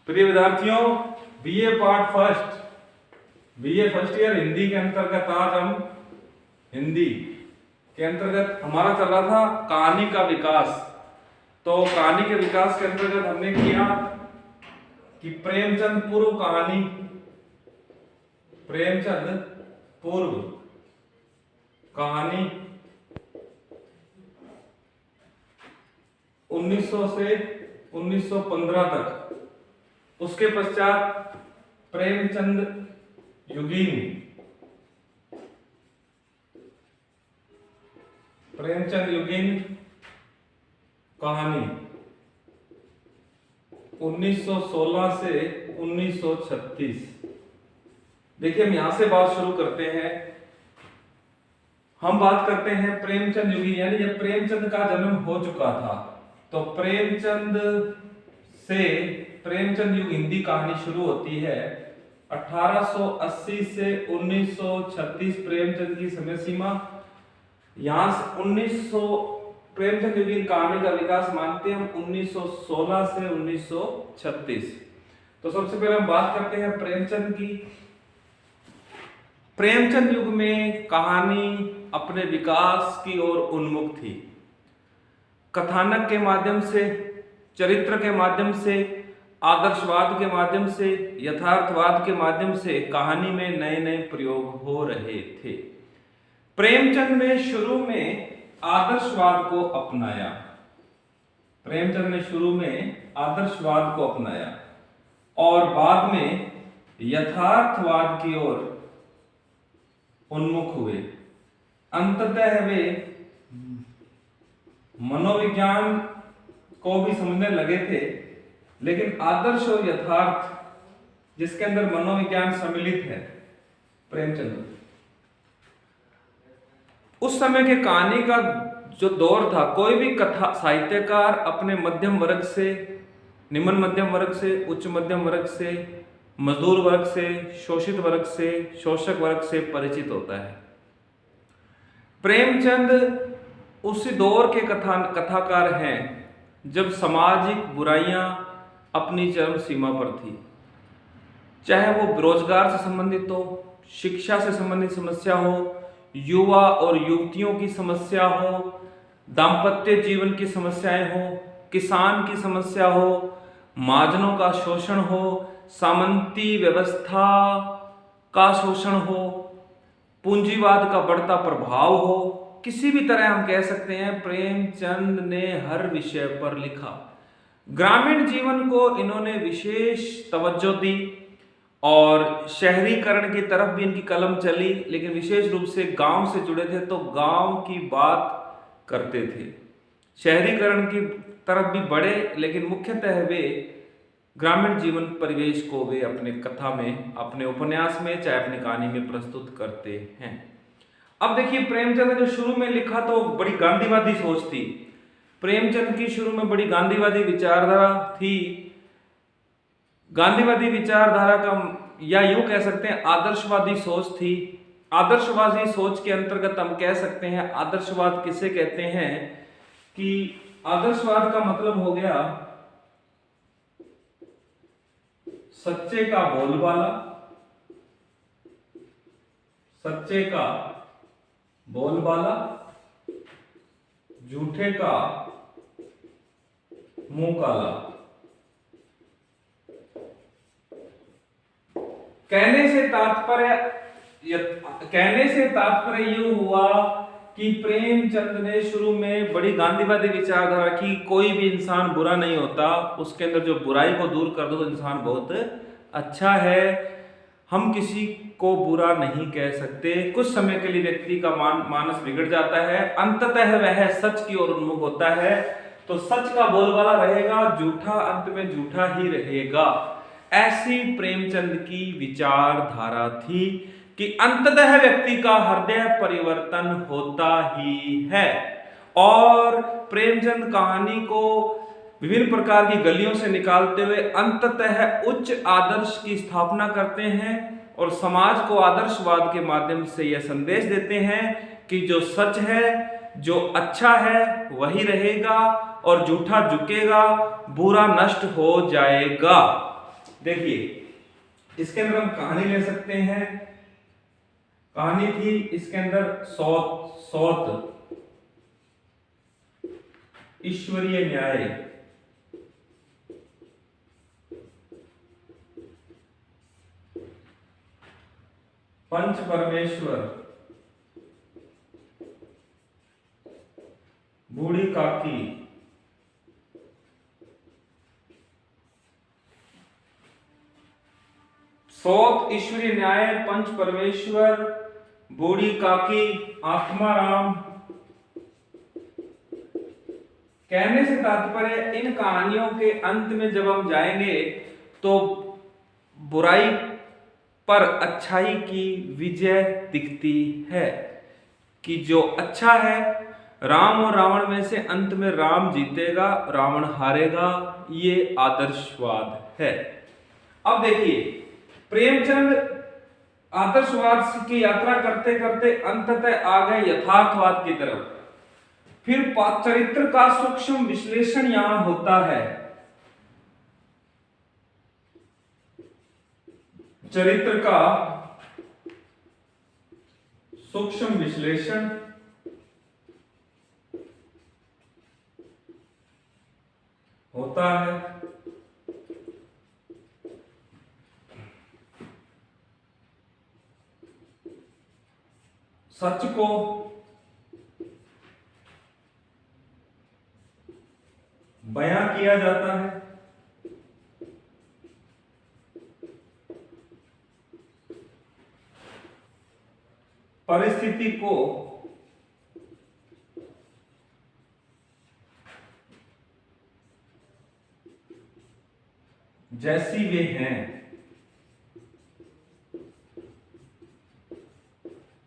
प्रिय विद्यार्थियों, BA part first, BA first year Hindi के अंतर्गत आज हम हिंदी के अंतर्गत हमारा चल रहा था कहानी का विकास। तो कहानी के विकास के अंतर्गत हमने किया कि प्रेमचंद पूर्व कहानी, प्रेमचंद पूर्व कहानी 1900 से 1915 तक। उसके पश्चात प्रेमचंद युगीन, प्रेमचंद युगीन कहानी 1916 से 1936। देखिए, हम यहां से बात शुरू करते हैं। हम बात करते हैं प्रेमचंद युगीन, यानी जब प्रेमचंद का जन्म हो चुका था तो प्रेमचंद से प्रेमचंद युग हिंदी कहानी शुरू होती है 1880 से 1936 प्रेमचंद की समय सीमा। यहां से 1900 प्रेमचंद युगीन कहानी का विकास मानते हैं हम 1916 से 1936। तो सबसे पहले हम बात करते हैं प्रेमचंद की। प्रेमचंद युग में कहानी अपने विकास की ओर उन्मुख थी। कथानक के माध्यम से, चरित्र के माध्यम से, आदर्शवाद के माध्यम से, यथार्थवाद के माध्यम से कहानी में नए नए प्रयोग हो रहे थे। प्रेमचंद ने शुरू में आदर्शवाद को अपनाया, प्रेमचंद ने शुरू में आदर्शवाद को अपनाया और बाद में यथार्थवाद की ओर उन्मुख हुए। अंततः वे मनोविज्ञान को भी समझने लगे थे, लेकिन आदर्श और यथार्थ जिसके अंदर मनोविज्ञान सम्मिलित है, प्रेमचंद उस समय के कहानी का जो दौर था, कोई भी कथा साहित्यकार अपने मध्यम वर्ग से, निम्न मध्यम वर्ग से, उच्च मध्यम वर्ग से, मजदूर वर्ग से, शोषित वर्ग से, शोषक वर्ग से परिचित होता है। प्रेमचंद उसी दौर के कथाकार हैं जब सामाजिक बुराइयां अपनी चरम सीमा पर थी। चाहे वो बेरोजगार से संबंधित हो, शिक्षा से संबंधित समस्या हो, युवा और युवतियों की समस्या हो, दाम्पत्य जीवन की समस्याएं हो, किसान की समस्या हो, महाजनों का शोषण हो, सामंती व्यवस्था का शोषण हो, पूंजीवाद का बढ़ता प्रभाव हो, किसी भी तरह हम कह सकते हैं प्रेमचंद ने हर विषय पर लिखा। ग्रामीण जीवन को इन्होंने विशेष तवज्जो दी और शहरीकरण की तरफ भी इनकी कलम चली, लेकिन विशेष रूप से गांव से जुड़े थे तो गांव की बात करते थे। शहरीकरण की तरफ भी बढ़े, लेकिन मुख्यतः वे ग्रामीण जीवन परिवेश को वे अपने कथा में, अपने उपन्यास में, चाहे अपनी कहानी में प्रस्तुत करते हैं। अब देखिए, प्रेमचंद ने जो शुरू में लिखा तो बड़ी गांधीवादी सोच थी। प्रेमचंद की शुरू में बड़ी गांधीवादी विचारधारा थी। गांधीवादी विचारधारा का, या यूं कह सकते हैं आदर्शवादी सोच थी। आदर्शवादी सोच के अंतर्गत हम कह सकते हैं, आदर्शवाद किसे कहते हैं कि आदर्शवाद का मतलब हो गया सच्चे का बोलबाला, सच्चे का बोलबाला, झूठे का मुंह काला। कहने से तात्पर्य ये हुआ कि प्रेमचंद ने शुरू में बड़ी गांधीवादी विचारधारा की, कोई भी इंसान बुरा नहीं होता, उसके अंदर जो बुराई को दूर कर दो तो इंसान बहुत अच्छा है, हम किसी को बुरा नहीं कह सकते। कुछ समय के लिए व्यक्ति का मानस बिगड़ जाता है, अंततः वह सच की ओर उन्मुख होता है, तो सच का बोलबाला रहेगा, झूठा अंत में झूठा ही रहेगा। ऐसी प्रेमचंद की विचारधारा थी कि अंततः व्यक्ति का हृदय परिवर्तन होता ही है। और प्रेमचंद कहानी को विभिन्न प्रकार की गलियों से निकालते हुए अंततः उच्च आदर्श की स्थापना करते हैं और समाज को आदर्शवाद के माध्यम से यह संदेश देते हैं कि जो सच है, जो अच्छा है वही रहेगा और झूठा झुकेगा, बुरा नष्ट हो जाएगा। देखिए इसके अंदर हम कहानी ले सकते हैं। कहानी थी इसके अंदर सौत ईश्वरीय न्याय, पंच परमेश्वर, बूढ़ी काकी, सौत ईश्वरीय न्याय, पंच परमेश्वर, बूढ़ी काकी, आत्माराम। कहने से तात्पर्य इन कहानियों के अंत में जब हम जाएंगे तो बुराई पर अच्छाई की विजय दिखती है कि जो अच्छा है, राम और रावण में से अंत में राम जीतेगा, रावण हारेगा। ये आदर्शवाद है। अब देखिए प्रेमचंद आदर्शवाद की यात्रा करते करते अंततः आ गए यथार्थवाद की तरफ। फिर चरित्र का सूक्ष्म विश्लेषण यहां होता है। चरित्र का सूक्ष्म विश्लेषण होता है। सच को बयां किया जाता है। परिस्थिति को जैसी वे हैं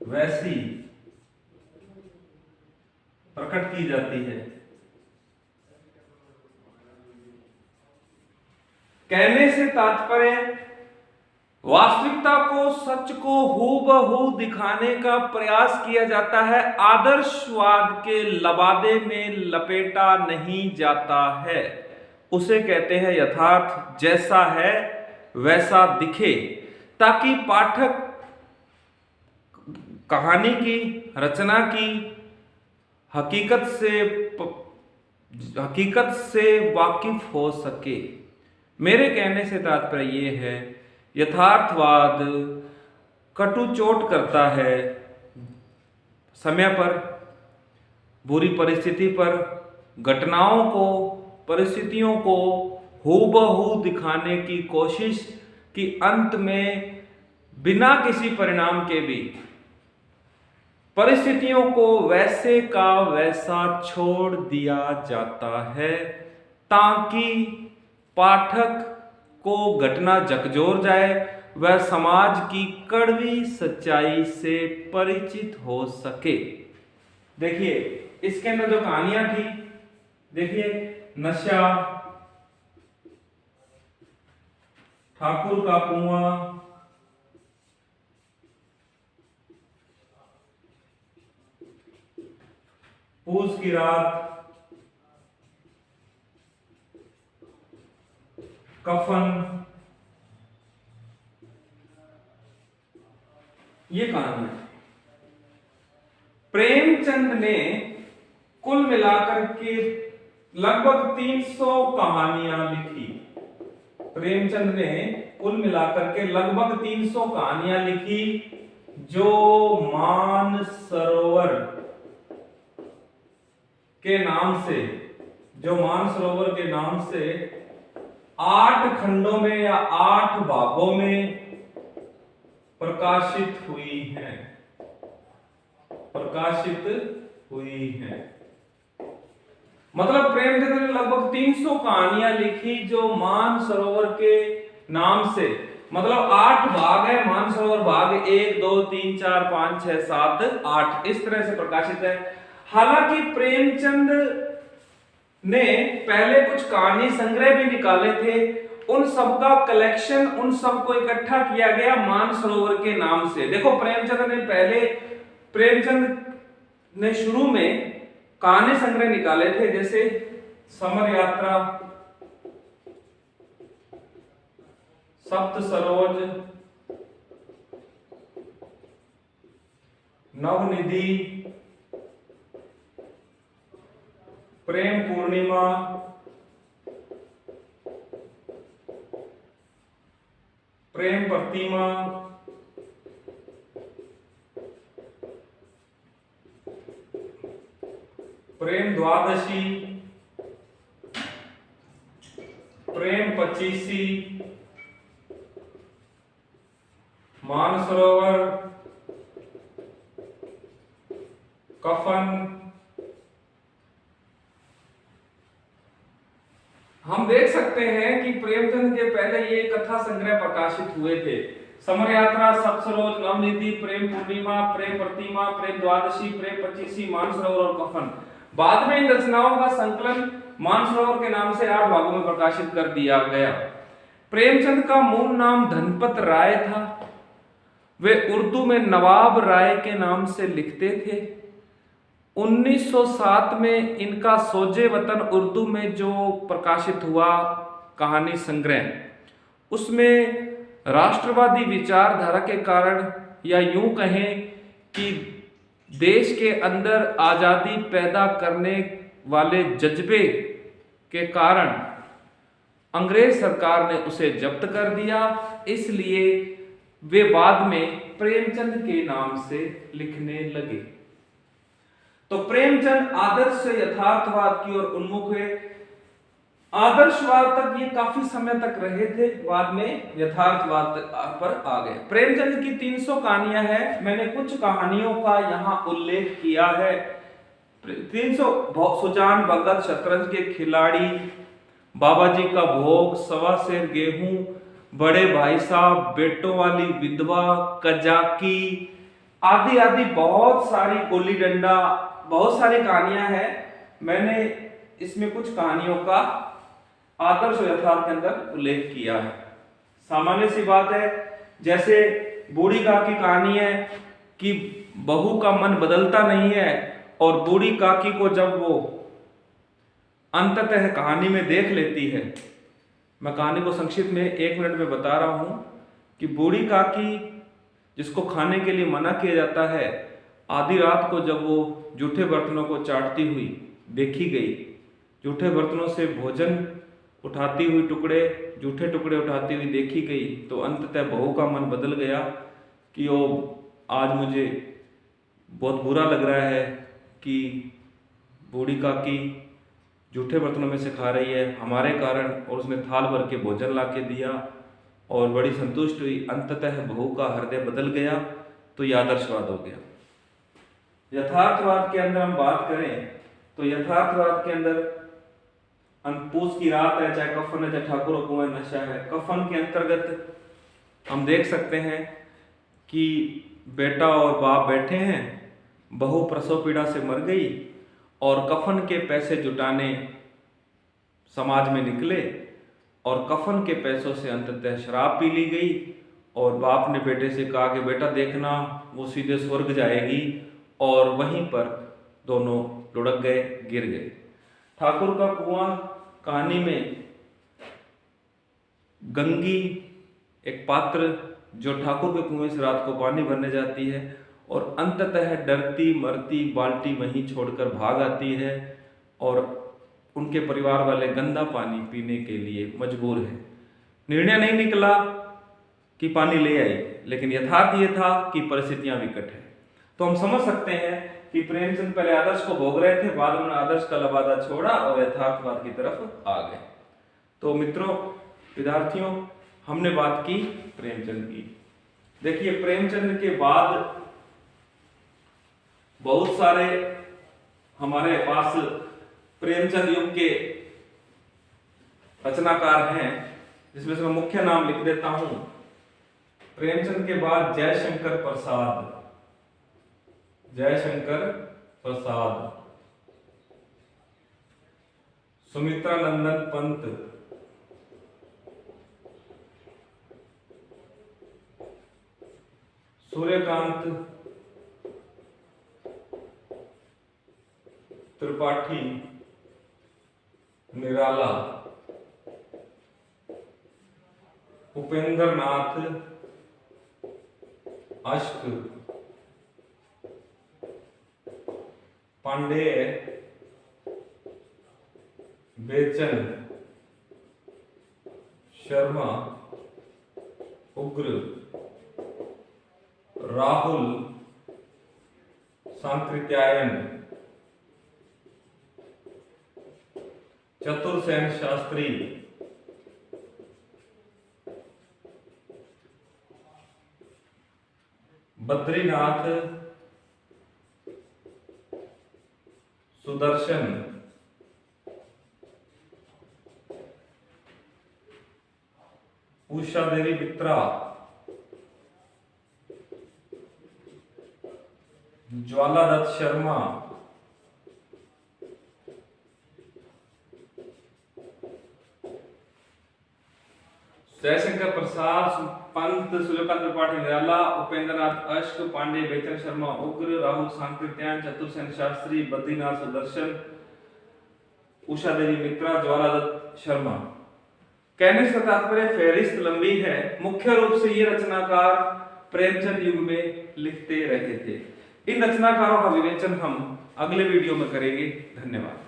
वैसी प्रकट की जाती है। कहने से तात्पर्य वास्तविकता को, सच को हूबहू दिखाने का प्रयास किया जाता है, आदर्शवाद के लबादे में लपेटा नहीं जाता है। उसे कहते हैं यथार्थ जैसा है वैसा दिखे, ताकि पाठक कहानी की रचना की हकीकत से वाकिफ हो सके। मेरे कहने से तात्पर्य ये है, यथार्थवाद कटु चोट करता है समय पर, बुरी परिस्थिति पर, घटनाओं को, परिस्थितियों को हूबहू दिखाने की कोशिश कि अंत में बिना किसी परिणाम के भी परिस्थितियों को वैसे का वैसा छोड़ दिया जाता है, ताकि पाठक को घटना झकझोर जाए, वह समाज की कड़वी सच्चाई से परिचित हो सके। देखिए इसके अंदर जो कहानियां थी, देखिए नशा, ठाकुर का कुआं, पूस की रात, कफन, ये कहानी है। प्रेमचंद ने कुल मिलाकर के लगभग 300 कहानियां लिखी। प्रेमचंद ने कुल मिलाकर के लगभग 300 कहानियां लिखी, जो मानसरोवर के नाम से 8 खंडों में या 8 भागों में प्रकाशित हुई हैं। मतलब प्रेमचंद ने लगभग 300 कहानियां लिखी जो मानसरोवर के नाम से, मतलब 8 भाग है, मानसरोवर भाग 1 2 3 4 5 6 7 8 इस तरह से प्रकाशित है। हालांकि प्रेमचंद ने पहले कुछ कहानी संग्रह भी निकाले थे, उन सब का कलेक्शन, उन सब को इकट्ठा किया गया मानसरोवर के नाम से। देखो प्रेमचंद ने शुरू में कहानी संग्रह निकाले थे, जैसे समर यात्रा, सप्त सरोज, नवनिधि, प्रेम पूर्णिमा, प्रेम प्रतिमा, प्रेम द्वादशी, प्रेम पचीसी, मानसरोवर, कफन। हम देख सकते हैं कि प्रेमचंद के पहले ये कथा संग्रह प्रकाशित हुए थे। समर यात्रा, सप्तसरोज, नवनिधि, प्रेम पूर्णिमा, प्रेम प्रतिमा, प्रेम द्वादशी, प्रेम पचीसी, मानसरोवर और कफन। बाद में इन रचनाओं का संकलन मानसरोवर के नाम से 8 भागों में प्रकाशित कर दिया गया। प्रेमचंद का मूल नाम धनपत राय था। वे उर्दू में नवाब राय के नाम से लिखते थे। 1907 में इनका सोजे वतन उर्दू में जो प्रकाशित हुआ कहानी संग्रह, उसमें राष्ट्रवादी विचारधारा के कारण, या यूं कहें कि देश के अंदर आजादी पैदा करने वाले जज्बे के कारण अंग्रेज सरकार ने उसे जब्त कर दिया। इसलिए वे बाद में प्रेमचंद के नाम से लिखने लगे। तो प्रेमचंद आदर्श से यथार्थवाद की ओर उन्मुख हुए। आदर्शवाद तक ये काफी समय तक रहे थे, बाद में यथार्थवाद पर आ गए। प्रेमचंद की 300 कहानियां हैं। मैंने कुछ कहानियों का यहाँ उल्लेख किया है। 300 सुजान भगत, शतरंज के खिलाड़ी, बाबा जी का भोग, सवा सेर गेहूं, बड़े भाई साहब, बेटों वाली विधवा, कजाकी आदि आदि बहुत सारी, गोली डंडा, बहुत सारी कहानियां हैं। मैंने इसमें कुछ कहानियों का आदर्श और यथार्थ के अंदर उल्लेख किया है। सामान्य सी बात है, जैसे बूढ़ी काकी की कहानी है कि बहू का मन बदलता नहीं है, और बूढ़ी काकी को जब वो अंततः कहानी में देख लेती है, मैं कहानी को संक्षिप्त में 1 मिनट में बता रहा हूं कि बूढ़ी काकी जिसको खाने के लिए मना किया जाता है, आधी रात को जब वो जूठे बर्तनों को चाटती हुई देखी गई, जूठे बर्तनों से भोजन उठाती हुई, जूठे टुकड़े उठाती हुई देखी गई, तो अंततः बहू का मन बदल गया कि वो आज मुझे बहुत बुरा लग रहा है कि बूढ़ी काकी जूठे बर्तनों में से खा रही है हमारे कारण, और उसने थाल भर के भोजन ला के दिया और बड़ी संतुष्ट हुई। अंततः बहू का हृदय बदल गया। तो यह आदर्शवाद हो गया। यथार्थवाद के अंदर हम बात करें तो यथार्थवाद के अंदर पूस की रात है, चाहे कफन है, चाहे ठाकुर कुएं नशा है। कफन के अंतर्गत हम देख सकते हैं कि बेटा और बाप बैठे हैं, बहू प्रसव पीड़ा से मर गई और कफन के पैसे जुटाने समाज में निकले, और कफन के पैसों से अंततः शराब पी ली गई, और बाप ने बेटे से कहा कि बेटा देखना वो सीधे स्वर्ग जाएगी, और वहीं पर दोनों लुढ़क गए, गिर गए। ठाकुर का कुआं कहानी में गंगी एक पात्र जो ठाकुर के कुएं से रात को पानी भरने जाती है, और अंततः डरती मरती बाल्टी वहीं छोड़कर भाग आती है, और उनके परिवार वाले गंदा पानी पीने के लिए मजबूर है। निर्णय नहीं निकला कि पानी ले आई, लेकिन यथार्थ ये था कि परिस्थितियां विकट है। तो हम समझ सकते हैं कि प्रेमचंद पहले आदर्श को भोग रहे थे, बाद में आदर्श का लबादा छोड़ा और यथार्थवाद की तरफ आ गए। तो मित्रों, विद्यार्थियों, हमने बात की प्रेमचंद की। देखिए, प्रेमचंद के बाद बहुत सारे हमारे पास प्रेमचंद युग के रचनाकार हैं, जिसमें से मैं मुख्य नाम लिख देता हूं। प्रेमचंद के बाद जयशंकर प्रसाद, सुमित्रा नंदन पंत, सूर्यकांत त्रिपाठी निराला, उपेंद्र नाथ अश्क, पांडेय बेचन शर्मा उग्र, राहुल सांकृत्यायन, चतुर्सेन शास्त्री, बद्रीनाथ सुदर्शन, उषा देवी मित्रा, ज्वाला दत्त शर्मा, जयशंकर प्रसाद पंत, सूर्यकांत त्रिपाठी निराला, उपेंद्र नाथ अश्क, पांडे बेचन शर्मा उग्र, राहुल सांकृत्यायन, चतुर्सेन शास्त्री, बद्रीनाथ सुदर्शन, उषा देवी मित्रा, ज्वाला दत्त शर्मा। कहने से तात्पर्य फहरिस्त लंबी है। मुख्य रूप से ये रचनाकार प्रेमचंद युग में लिखते रहे थे। इन रचनाकारों का विवेचन हम अगले वीडियो में करेंगे। धन्यवाद।